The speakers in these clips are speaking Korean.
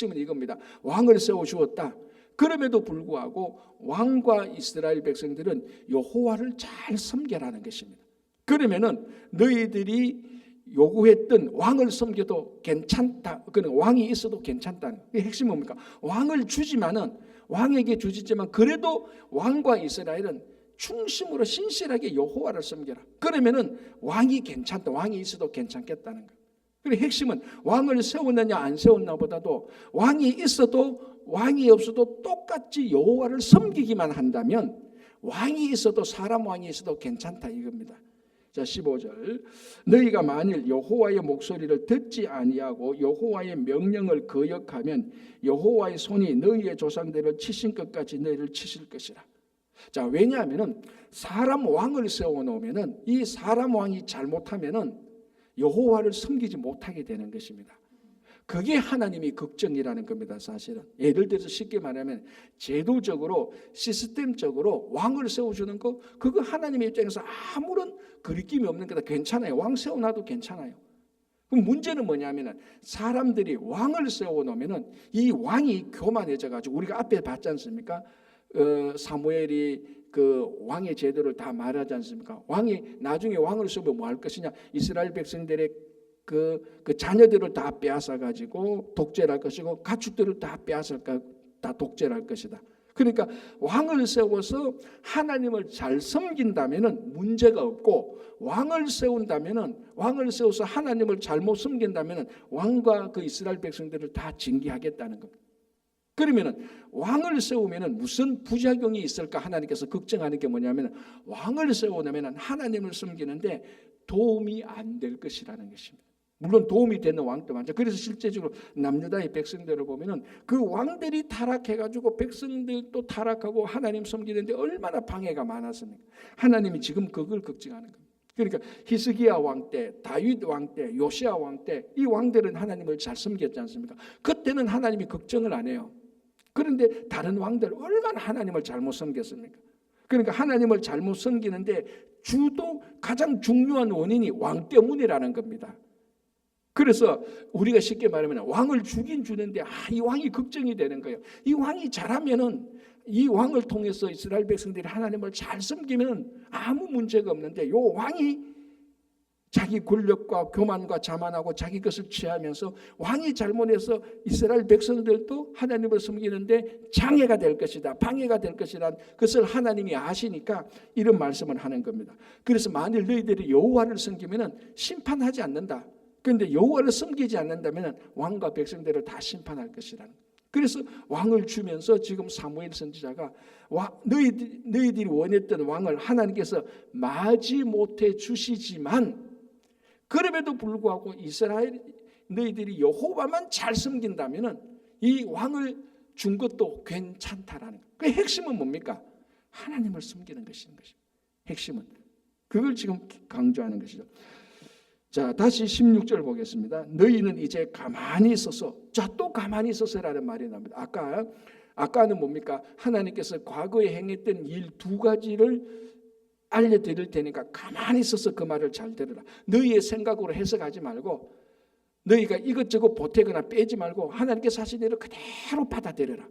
핵심은 이겁니다. 왕을 세워주었다. 그럼에도 불구하고 왕과 이스라엘 백성들은 여호와를 잘 섬겨라는 것입니다. 그러면은 너희들이 요구했던 왕을 섬겨도 괜찮다. 그는 왕이 있어도 괜찮다는. 이 핵심은 뭡니까? 왕을 주지만은 왕에게 주지만 그래도 왕과 이스라엘은 충심으로 신실하게 여호와를 섬겨라. 그러면은 왕이 괜찮다. 왕이 있어도 괜찮겠다는 거. 그리고 핵심은 왕을 세웠느냐 안 세웠나보다도 왕이 있어도 왕이 없어도 똑같이 여호와를 섬기기만 한다면 왕이 있어도 사람 왕이 있어도 괜찮다 이겁니다. 자 15절 너희가 만일 여호와의 목소리를 듣지 아니하고 여호와의 명령을 거역하면 여호와의 손이 너희의 조상들을 치신 것까지 너희를 치실 것이라. 자 왜냐하면은 사람 왕을 세워놓으면은 이 사람 왕이 잘못하면은 여호와를 섬기지 못하게 되는 것입니다. 그게 하나님이 걱정이라는 겁니다. 사실은 예를 들어서 쉽게 말하면 제도적으로 시스템적으로 왕을 세워주는 거 그거 하나님의 입장에서 아무런 거리낌이 없는 거다. 괜찮아요. 왕 세워놔도 괜찮아요. 그럼 문제는 뭐냐면은 사람들이 왕을 세워놓으면은 이 왕이 교만해져 가지고 우리가 앞에 봤지 않습니까? 사무엘이 그 왕의 제도를 다 말하지 않습니까? 왕이 나중에 왕을 세우면 뭐 할 것이냐? 이스라엘 백성들의 그 자녀들을 다 빼앗아 가지고 독재를 할 것이고 가축들을 다 빼앗을까 다 독재를 할 것이다. 그러니까 왕을 세워서 하나님을 잘 섬긴다면은 문제가 없고 왕을 세운다면은 왕을 세워서 하나님을 잘못 섬긴다면은 왕과 그 이스라엘 백성들을 다 징계하겠다는 겁니다. 그러면은 왕을 세우면은 무슨 부작용이 있을까 하나님께서 걱정하는 게 뭐냐면은 왕을 세우려면은 하나님을 섬기는데 도움이 안 될 것이라는 것입니다. 물론 도움이 되는 왕도 많죠. 그래서 실제적으로 남유다의 백성들을 보면은 그 왕들이 타락해가지고 백성들도 타락하고 하나님 섬기는데 얼마나 방해가 많았습니까? 하나님이 지금 그걸 걱정하는 겁니다. 그러니까 히스기야 왕 때, 다윗 왕 때, 요시야 왕 때 이 왕들은 하나님을 잘 섬겼지 않습니까? 그때는 하나님이 걱정을 안 해요. 그런데 다른 왕들 얼마나 하나님을 잘못 섬겼습니까? 그러니까 하나님을 잘못 섬기는데 주도 가장 중요한 원인이 왕 때문이라는 겁니다. 그래서 우리가 쉽게 말하면 왕을 주긴 주는데 이 왕이 걱정이 되는 거예요. 이 왕이 잘하면은 이 왕을 통해서 이스라엘 백성들이 하나님을 잘 섬기면 아무 문제가 없는데 이 왕이 자기 권력과 교만과 자만하고 자기 것을 취하면서 왕이 잘못해서 이스라엘 백성들도 하나님을 섬기는데 장애가 될 것이다. 방해가 될 것이란 것을 하나님이 아시니까 이런 말씀을 하는 겁니다. 그래서 만일 너희들이 여호와를 섬기면 심판하지 않는다. 그런데 여호와를 섬기지 않는다면 왕과 백성들을 다 심판할 것이라는. 그래서 왕을 주면서 지금 사무엘 선지자가 너희들이 원했던 왕을 하나님께서 마지 못해 주시지만 그럼에도 불구하고 이스라엘 너희들이 여호와만 잘 섬긴다면 이 왕을 준 것도 괜찮다라는 거예요. 그 핵심은 뭡니까? 하나님을 섬기는 것인 것입니다. 핵심은 그걸 지금 강조하는 것이죠. 자, 다시 16절 보겠습니다. 너희는 이제 가만히 있어서, 자, 또 가만히 있어서라는 말이 나옵니다. 아까는 뭡니까? 하나님께서 과거에 행했던 일 두 가지를 알려드릴 테니까 가만히 있어서 그 말을 잘 들으라. 너희의 생각으로 해석하지 말고 너희가 이것저것 보태거나 빼지 말고 하나님께서 하신 일을 그대로 받아들여라.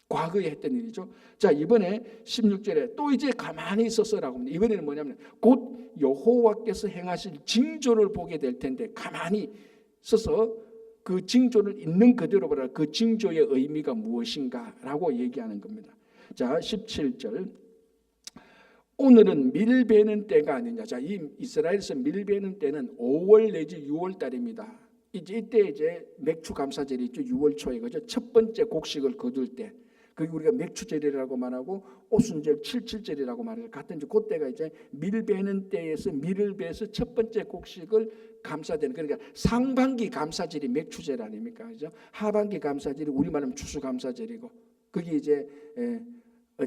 과거에 했던 일이죠. 자, 이번에 16절에 또 이제 가만히 있어서라고 합니다. 이번에는 뭐냐면 곧 여호와께서 행하실 징조를 보게 될 텐데 가만히 서서 그 징조를 있는 그대로 보라. 그 징조의 의미가 무엇인가라고 얘기하는 겁니다. 자, 17절 오늘은 밀 베는 때가 아니냐. 자, 이 이스라엘에서 밀 베는 때는 5월 내지 6월 달입니다. 이때 이제 맥추 감사절이 있죠. 6월 초에 그죠. 첫 번째 곡식을 거둘 때. 그게 우리가 맥추절이라고 말하고 오순절 77절이라고 말해요. 같은 그때가 이제 밀 베는 때에서 밀을 베서 첫 번째 곡식을 감사되는, 그러니까 상반기 감사절이 맥추절 아닙니까? 그죠? 하반기 감사절이 우리말하면 추수감사절이고 그게 이제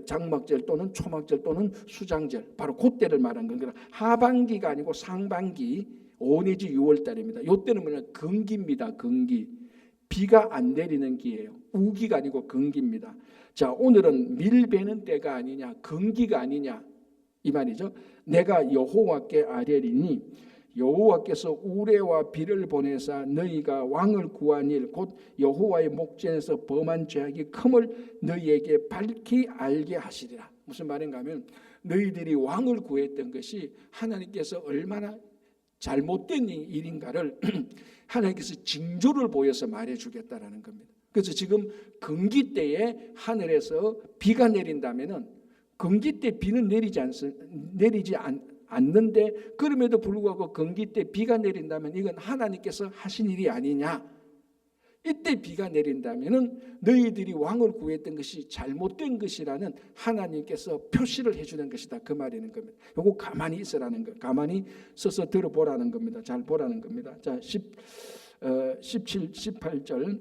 장막절 또는 초막절 또는 수장절, 바로 그때를 말하는 겁니다. 하반기가 아니고 상반기 5 내지 6월 달입니다. 이때는 뭐냐? 건기입니다. 건기. 비가 안 내리는 기예요. 우기가 아니고 건기입니다. 자, 오늘은 밀 베는 때가 아니냐, 건기가 아니냐 이 말이죠. 내가 여호와께 아뢰리니 여호와께서 우레와 비를 보내사 너희가 왕을 구한 일 곧 여호와의 목전에서 범한 죄악이 큼을 너희에게 밝히 알게 하시리라. 무슨 말인가 하면 너희들이 왕을 구했던 것이 하나님께서 얼마나 잘못된 일인가를 하나님께서 징조를 보여서 말해주겠다라는 겁니다. 그래서 지금 건기 때에 하늘에서 비가 내린다면은 건기 때 비는 내리지 않는데 그럼에도 불구하고 건기 때 비가 내린다면 이건 하나님께서 하신 일이 아니냐. 이때 비가 내린다면은 너희들이 왕을 구했던 것이 잘못된 것이라는 하나님께서 표시를 해주는 것이다. 그 말이는 겁니다. 요거 가만히 있으라는 거, 가만히 서서 들어보라는 겁니다. 잘 보라는 겁니다. 자, 17, 18절.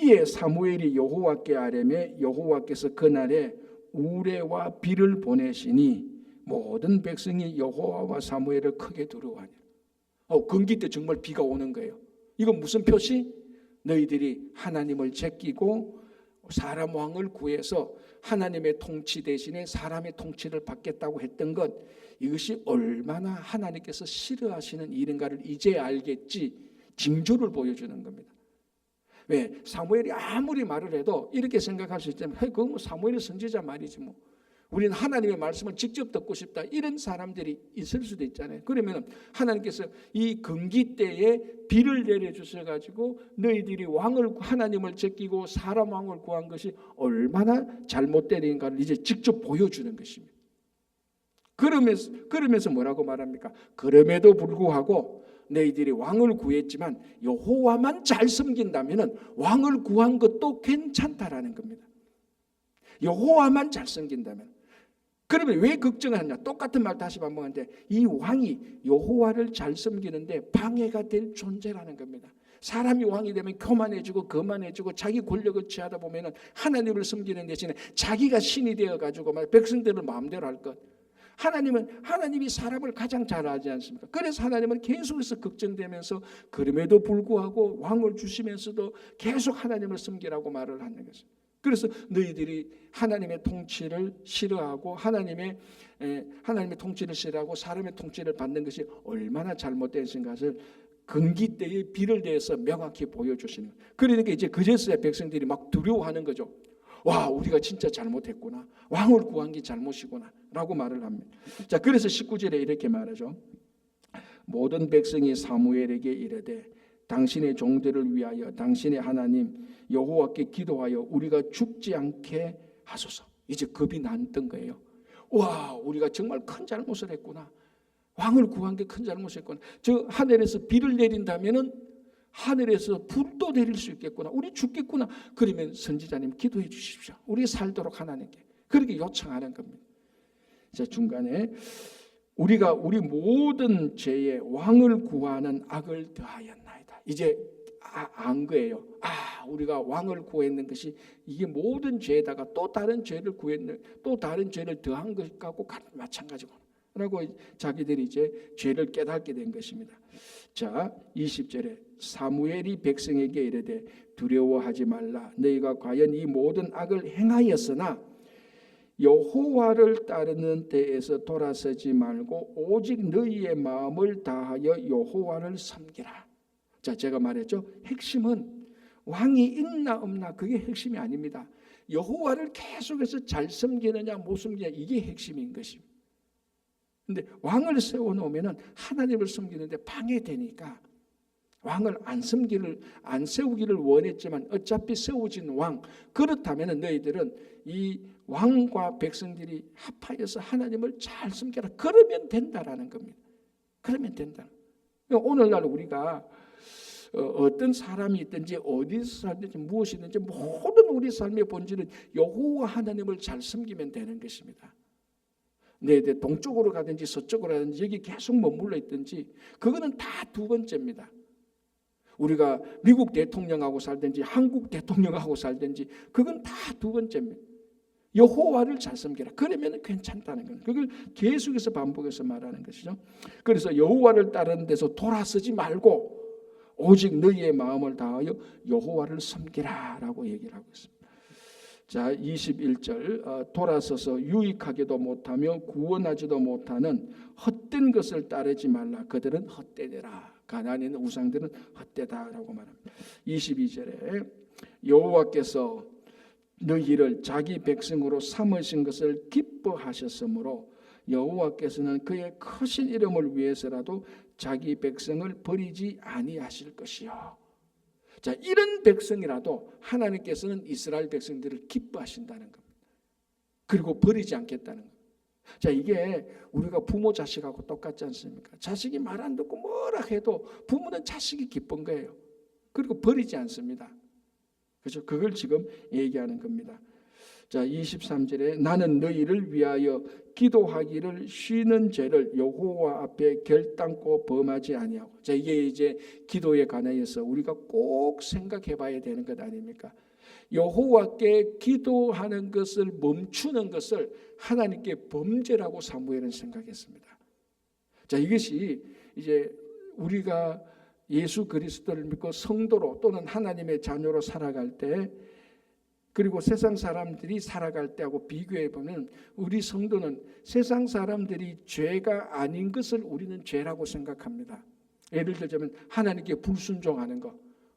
이에 사무엘이 여호와께 아뢰매 여호와께서 그날에 우레와 비를 보내시니 모든 백성이 여호와와 사무엘을 크게 두려워하니. 건기 때 정말 비가 오는 거예요. 이건 무슨 표시? 너희들이 하나님을 제끼고 사람 왕을 구해서 하나님의 통치 대신에 사람의 통치를 받겠다고 했던 것, 이것이 얼마나 하나님께서 싫어하시는 일인가를 이제 알겠지. 징조를 보여주는 겁니다. 왜? 사무엘이 아무리 말을 해도 이렇게 생각할 수 있다면 그건 뭐 사무엘이 선지자 말이지 뭐. 우리는 하나님의 말씀을 직접 듣고 싶다. 이런 사람들이 있을 수도 있잖아요. 그러면 하나님께서 이 건기 때에 비를 내려주셔가지고 너희들이 하나님을 제끼고 사람 왕을 구한 것이 얼마나 잘못된 일인가를 이제 직접 보여주는 것입니다. 그러면서 뭐라고 말합니까? 그럼에도 불구하고 너희들이 왕을 구했지만 여호와만 잘 섬긴다면 왕을 구한 것도 괜찮다라는 겁니다. 여호와만 잘 섬긴다면. 그러면 왜 걱정을 하냐? 똑같은 말 다시 반복하는데 이 왕이 여호와를 잘 섬기는데 방해가 될 존재라는 겁니다. 사람이 왕이 되면 교만해지고 거만해지고 자기 권력을 취하다 보면 하나님을 섬기는 대신에 자기가 신이 되어가지고 백성들을 마음대로 할 것. 하나님이 사람을 가장 잘 알지 않습니까? 그래서 하나님은 계속해서 걱정되면서 그럼에도 불구하고 왕을 주시면서도 계속 하나님을 섬기라고 말을 하는 것입니다. 그래서 너희들이 하나님의 통치를 싫어하고 하나님의 통치를 싫어하고 사람의 통치를 받는 것이 얼마나 잘못된 것을 건기 때의 비를 대해서 명확히 보여주시는 거예요. 그러니까 이제 그제서야 백성들이 막 두려워하는 거죠. 와, 우리가 진짜 잘못했구나. 왕을 구한 게 잘못이구나 라고 말을 합니다. 자, 그래서 19절에 이렇게 말하죠. 모든 백성이 사무엘에게 이르되 당신의 종들을 위하여 당신의 하나님 여호와께 기도하여 우리가 죽지 않게 하소서. 이제 겁이 났던 거예요. 와, 우리가 정말 큰 잘못을 했구나. 왕을 구한 게 큰 잘못이었구나. 저 하늘에서 비를 내린다면은 하늘에서 불도 내릴 수 있겠구나. 우리 죽겠구나. 그러면 선지자님 기도해 주십시오. 우리 살도록 하나님께 그렇게 요청하는 겁니다. 자, 중간에 우리가 우리 모든 죄에 왕을 구하는 악을 더하였나이다. 이제 안 거예요. 우리가 왕을 구했는 것이 이게 모든 죄에다가 또 다른 죄를 구했는, 또 다른 죄를 더한 것하고 마찬가지고 라고 자기들이 이제 죄를 깨닫게 된 것입니다. 자, 20절에 사무엘이 백성에게 이르되 두려워하지 말라. 너희가 과연 이 모든 악을 행하였으나 여호와를 따르는 데에서 돌아서지 말고 오직 너희의 마음을 다하여 여호와를 섬기라. 자, 제가 말했죠. 핵심은 왕이 있나 없나 그게 핵심이 아닙니다. 여호와를 계속해서 잘 섬기느냐 못 섬기느냐 이게 핵심인 것입니다. 근데 왕을 세워놓으면 하나님을 섬기는데 방해되니까 왕을 안 세우기를 원했지만 어차피 세워진 왕, 그렇다면 너희들은 이 왕과 백성들이 합하여서 하나님을 잘 섬겨라. 그러면 된다라는 겁니다. 그러면 된다. 오늘날 우리가 어떤 사람이 있든지 어디서 살든지 무엇이든지 모든 우리 삶의 본질은 여호와 하나님을 잘 섬기면 되는 것입니다. 내 동쪽으로 가든지 서쪽으로 가든지 여기 계속 머물러 있든지 그거는 다 두 번째입니다. 우리가 미국 대통령하고 살든지 한국 대통령하고 살든지 그건 다 두 번째입니다. 여호와를 잘 섬기라. 그러면 괜찮다는 거예요. 그걸 계속해서 반복해서 말하는 것이죠. 그래서 여호와를 따르는 데서 돌아서지 말고 오직 너희의 마음을 다하여 여호와를 섬기라 라고 얘기를 하고 있습니다. 자, 21절 돌아서서 유익하게도 못하며 구원하지도 못하는 헛된 것을 따르지 말라. 그들은 헛되더라. 가나안에 있는 우상들은 헛되다라고 말합니다. 22절에 여호와께서 너희를 자기 백성으로 삼으신 것을 기뻐하셨으므로 여호와께서는 그의 크신 이름을 위해서라도 자기 백성을 버리지 아니하실 것이요. 자, 이런 백성이라도 하나님께서는 이스라엘 백성들을 기뻐하신다는 겁니다. 그리고 버리지 않겠다는 겁니다. 자, 이게 우리가 부모 자식하고 똑같지 않습니까? 자식이 말 안 듣고 뭐라 해도 부모는 자식이 기쁜 거예요. 그리고 버리지 않습니다. 그렇죠? 그걸 지금 얘기하는 겁니다. 자, 23절에 나는 너희를 위하여 기도하기를 쉬는 죄를 여호와 앞에 결단코 범하지 아니하고. 자, 이게 이제 기도에 관하여서 우리가 꼭 생각해 봐야 되는 것 아닙니까? 여호와께 기도하는 것을 멈추는 것을 하나님께 범죄라고 사무엘은 생각했습니다. 자, 이것이 이제 우리가 예수 그리스도를 믿고 성도로 또는 하나님의 자녀로 살아갈 때, 그리고 세상 사람들이 살아갈 때하고 비교해 보면 우리 성도는 세상 사람들이 죄가 아닌 것을 우리는 죄라고 생각합니다. 예를 들자면 하나님께 불순종하는 것,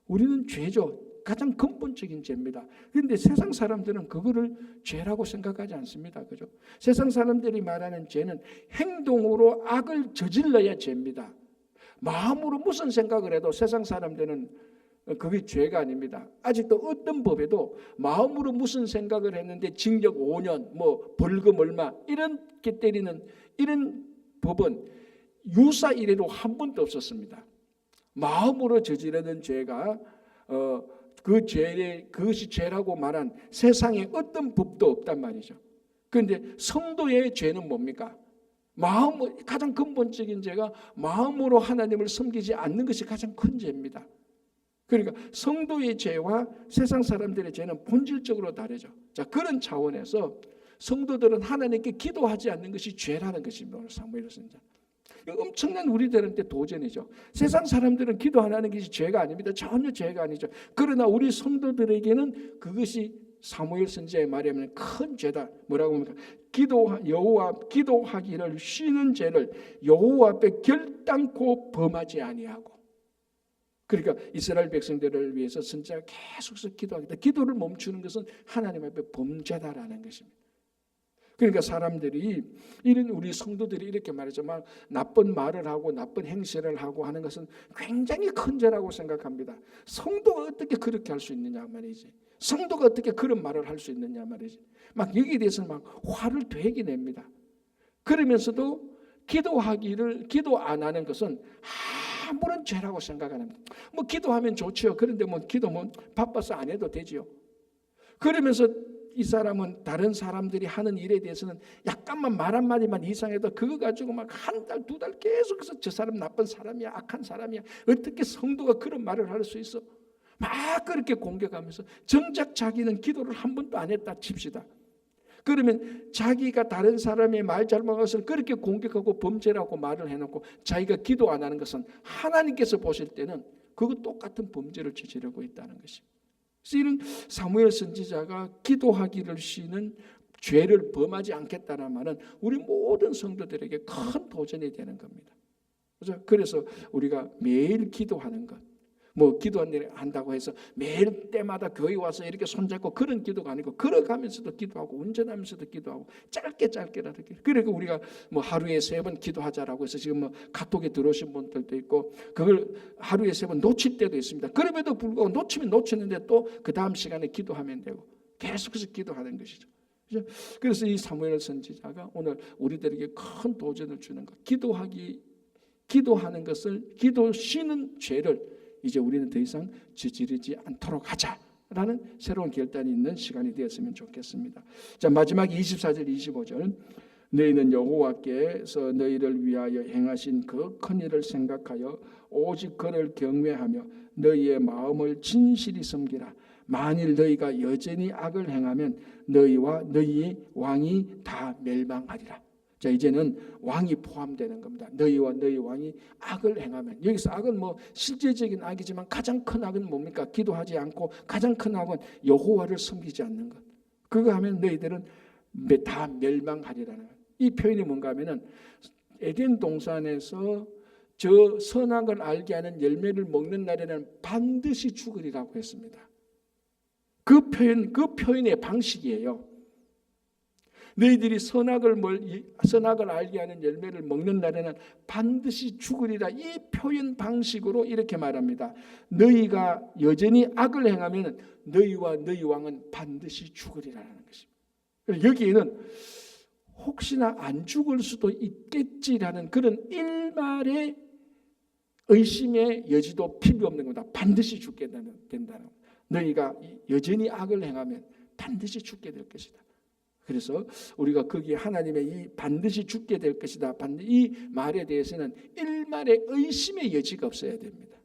우리는 죄죠. 가장 근본적인 죄입니다. 그런데 세상 사람들은 그거를 죄라고 생각하지 않습니다. 그죠? 세상 사람들이 말하는 죄는 행동으로 악을 저질러야 죄입니다. 마음으로 무슨 생각을 해도 세상 사람들은 그게 죄가 아닙니다. 아직도 어떤 법에도 마음으로 무슨 생각을 했는데 징역 5년, 뭐 벌금 얼마 이렇게 때리는 이런 법은 유사 이래로 한 번도 없었습니다. 마음으로 저지르는 죄가 그것이 죄라고 말한 세상에 어떤 법도 없단 말이죠. 그런데 성도의 죄는 뭡니까? 가장 근본적인 죄가 마음으로 하나님을 섬기지 않는 것이 가장 큰 죄입니다. 그러니까 성도의 죄와 세상 사람들의 죄는 본질적으로 다르죠. 자, 그런 차원에서 성도들은 하나님께 기도하지 않는 것이 죄라는 것입니다. 오늘 사무엘 선지자. 엄청난 우리들한테 도전이죠. 세상 사람들은 기도 안 하는 것이 죄가 아닙니다. 전혀 죄가 아니죠. 그러나 우리 성도들에게는 그것이 사무엘 선지자의 말에 하면 큰 죄다. 뭐라고 합니까? 기도하기를 쉬는 죄를 여호와 앞에 결단코 범하지 아니하고. 그러니까 이스라엘 백성들을 위해서 선지자가 계속해서 기도하겠다. 기도를 멈추는 것은 하나님 앞에 범죄다라는 것입니다. 그러니까 사람들이 이런 우리 성도들이 이렇게 말하죠. 막 나쁜 말을 하고 나쁜 행실을 하고 하는 것은 굉장히 큰 죄라고 생각합니다. 성도가 어떻게 그렇게 할 수 있느냐 말이지. 성도가 어떻게 그런 말을 할 수 있느냐 말이지. 막 여기에 대해서 막 화를 되게 냅니다. 그러면서도 기도 안 하는 것은 아무런 죄라고 생각 안 합니다. 뭐 기도하면 좋지요. 그런데 뭐 기도 바빠서 안 해도 되지요. 그러면서 이 사람은 다른 사람들이 하는 일에 대해서는 약간만 말 한마디만 이상해도 그거 가지고 막 한 달, 두 달 계속해서 저 사람 나쁜 사람이야, 악한 사람이야. 어떻게 성도가 그런 말을 할 수 있어? 막 그렇게 공격하면서 정작 자기는 기도를 한 번도 안 했다 칩시다. 그러면 자기가 다른 사람의 말 잘못한 것을 그렇게 공격하고 범죄라고 말을 해놓고 자기가 기도 안 하는 것은 하나님께서 보실 때는 그거 똑같은 범죄를 저지르고 있다는 것입니다. 그래서 이런 사무엘 선지자가 기도하기를 쉬는 죄를 범하지 않겠다는 말은 우리 모든 성도들에게 큰 도전이 되는 겁니다. 그래서 우리가 매일 기도하는 것, 뭐 기도한다고 해서 매일 때마다 교회 와서 이렇게 손잡고 그런 기도가 아니고 걸어가면서도 기도하고 운전하면서도 기도하고 짧게라도 그러니까 우리가 뭐 하루에 3번 기도하자라고 해서 지금 뭐 카톡에 들어오신 분들도 있고 그걸 하루에 3번 놓칠 때도 있습니다. 그럼에도 불구하고 놓치면 놓치는데 또 그 다음 시간에 기도하면 되고 계속해서 기도하는 것이죠. 그래서 이 사무엘 선지자가 오늘 우리들에게 큰 도전을 주는 것, 기도하는 것을 쉬는 죄를 이제 우리는 더 이상 저지르지 않도록 하자라는 새로운 결단이 있는 시간이 되었으면 좋겠습니다. 자, 마지막 24절 25절 너희는 여호와께서 너희를 위하여 행하신 그 큰 일을 생각하여 오직 그를 경외하며 너희의 마음을 진실히 섬기라. 만일 너희가 여전히 악을 행하면 너희와 너희의 왕이 다 멸망하리라. 자, 이제는 왕이 포함되는 겁니다. 너희와 너희 왕이 악을 행하면, 여기서 악은 뭐 실제적인 악이지만 가장 큰 악은 뭡니까? 기도하지 않고 가장 큰 악은 여호와를 섬기지 않는 것. 그거 하면 너희들은 다 멸망하리라는 거예요. 이 표현이 뭔가 하면은 에덴 동산에서 저 선악을 알게 하는 열매를 먹는 날에는 반드시 죽으리라고 했습니다. 그 표현의 방식이에요. 너희들이 선악을 알게 하는 열매를 먹는 날에는 반드시 죽으리라. 이 표현 방식으로 이렇게 말합니다. 너희가 여전히 악을 행하면 너희와 너희 왕은 반드시 죽으리라는 것입니다. 여기에는 혹시나 안 죽을 수도 있겠지라는 그런 일말의 의심의 여지도 필요 없는 겁니다. 반드시 죽게 된다는. 너희가 여전히 악을 행하면 반드시 죽게 될 것이다. 그래서 우리가 거기에 하나님의 이 반드시 죽게 될 것이다, 이 말에 대해서는 일말의 의심의 여지가 없어야 됩니다.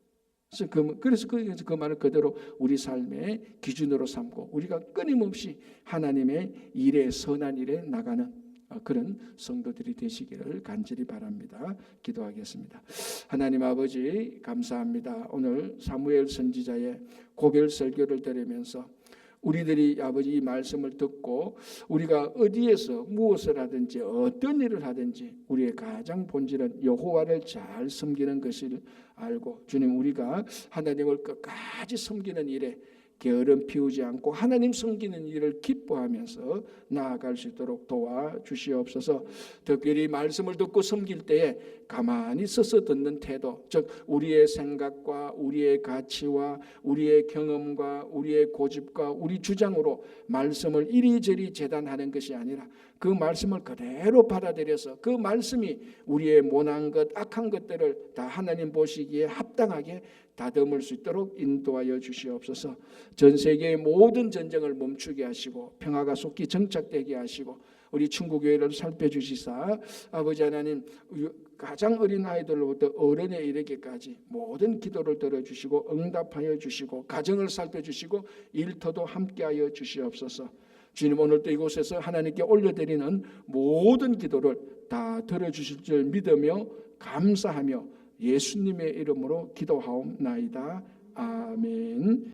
그래서 그 말을 그대로 우리 삶의 기준으로 삼고 우리가 끊임없이 하나님의 일에, 선한 일에 나가는 그런 성도들이 되시기를 간절히 바랍니다. 기도하겠습니다. 하나님 아버지 감사합니다. 오늘 사무엘 선지자의 고별 설교를 들으면서 우리들이 아버지 이 말씀을 듣고 우리가 어디에서 무엇을 하든지 어떤 일을 하든지 우리의 가장 본질은 여호와를 잘 섬기는 것을 알고, 주님, 우리가 하나님을 끝까지 섬기는 일에 게으름 피우지 않고 하나님 섬기는 일을 기뻐하면서 나아갈 수 있도록 도와주시옵소서. 특별히 말씀을 듣고 섬길 때에 가만히 서서 듣는 태도, 즉 우리의 생각과 우리의 가치와 우리의 경험과 우리의 고집과 우리 주장으로 말씀을 이리저리 재단하는 것이 아니라 그 말씀을 그대로 받아들여서 그 말씀이 우리의 모난 것, 악한 것들을 다 하나님 보시기에 합당하게 다듬을 수 있도록 인도하여 주시옵소서. 전 세계의 모든 전쟁을 멈추게 하시고 평화가 속히 정착되게 하시고 우리 충구교회를 살펴주시사 아버지 하나님, 가장 어린 아이들로부터 어른에 이르기까지 모든 기도를 들어주시고 응답하여 주시고 가정을 살펴주시고 일터도 함께하여 주시옵소서. 주님, 오늘도 이곳에서 하나님께 올려드리는 모든 기도를 다 들어주실 줄 믿으며 감사하며 예수님의 이름으로 기도하옵나이다. 아멘.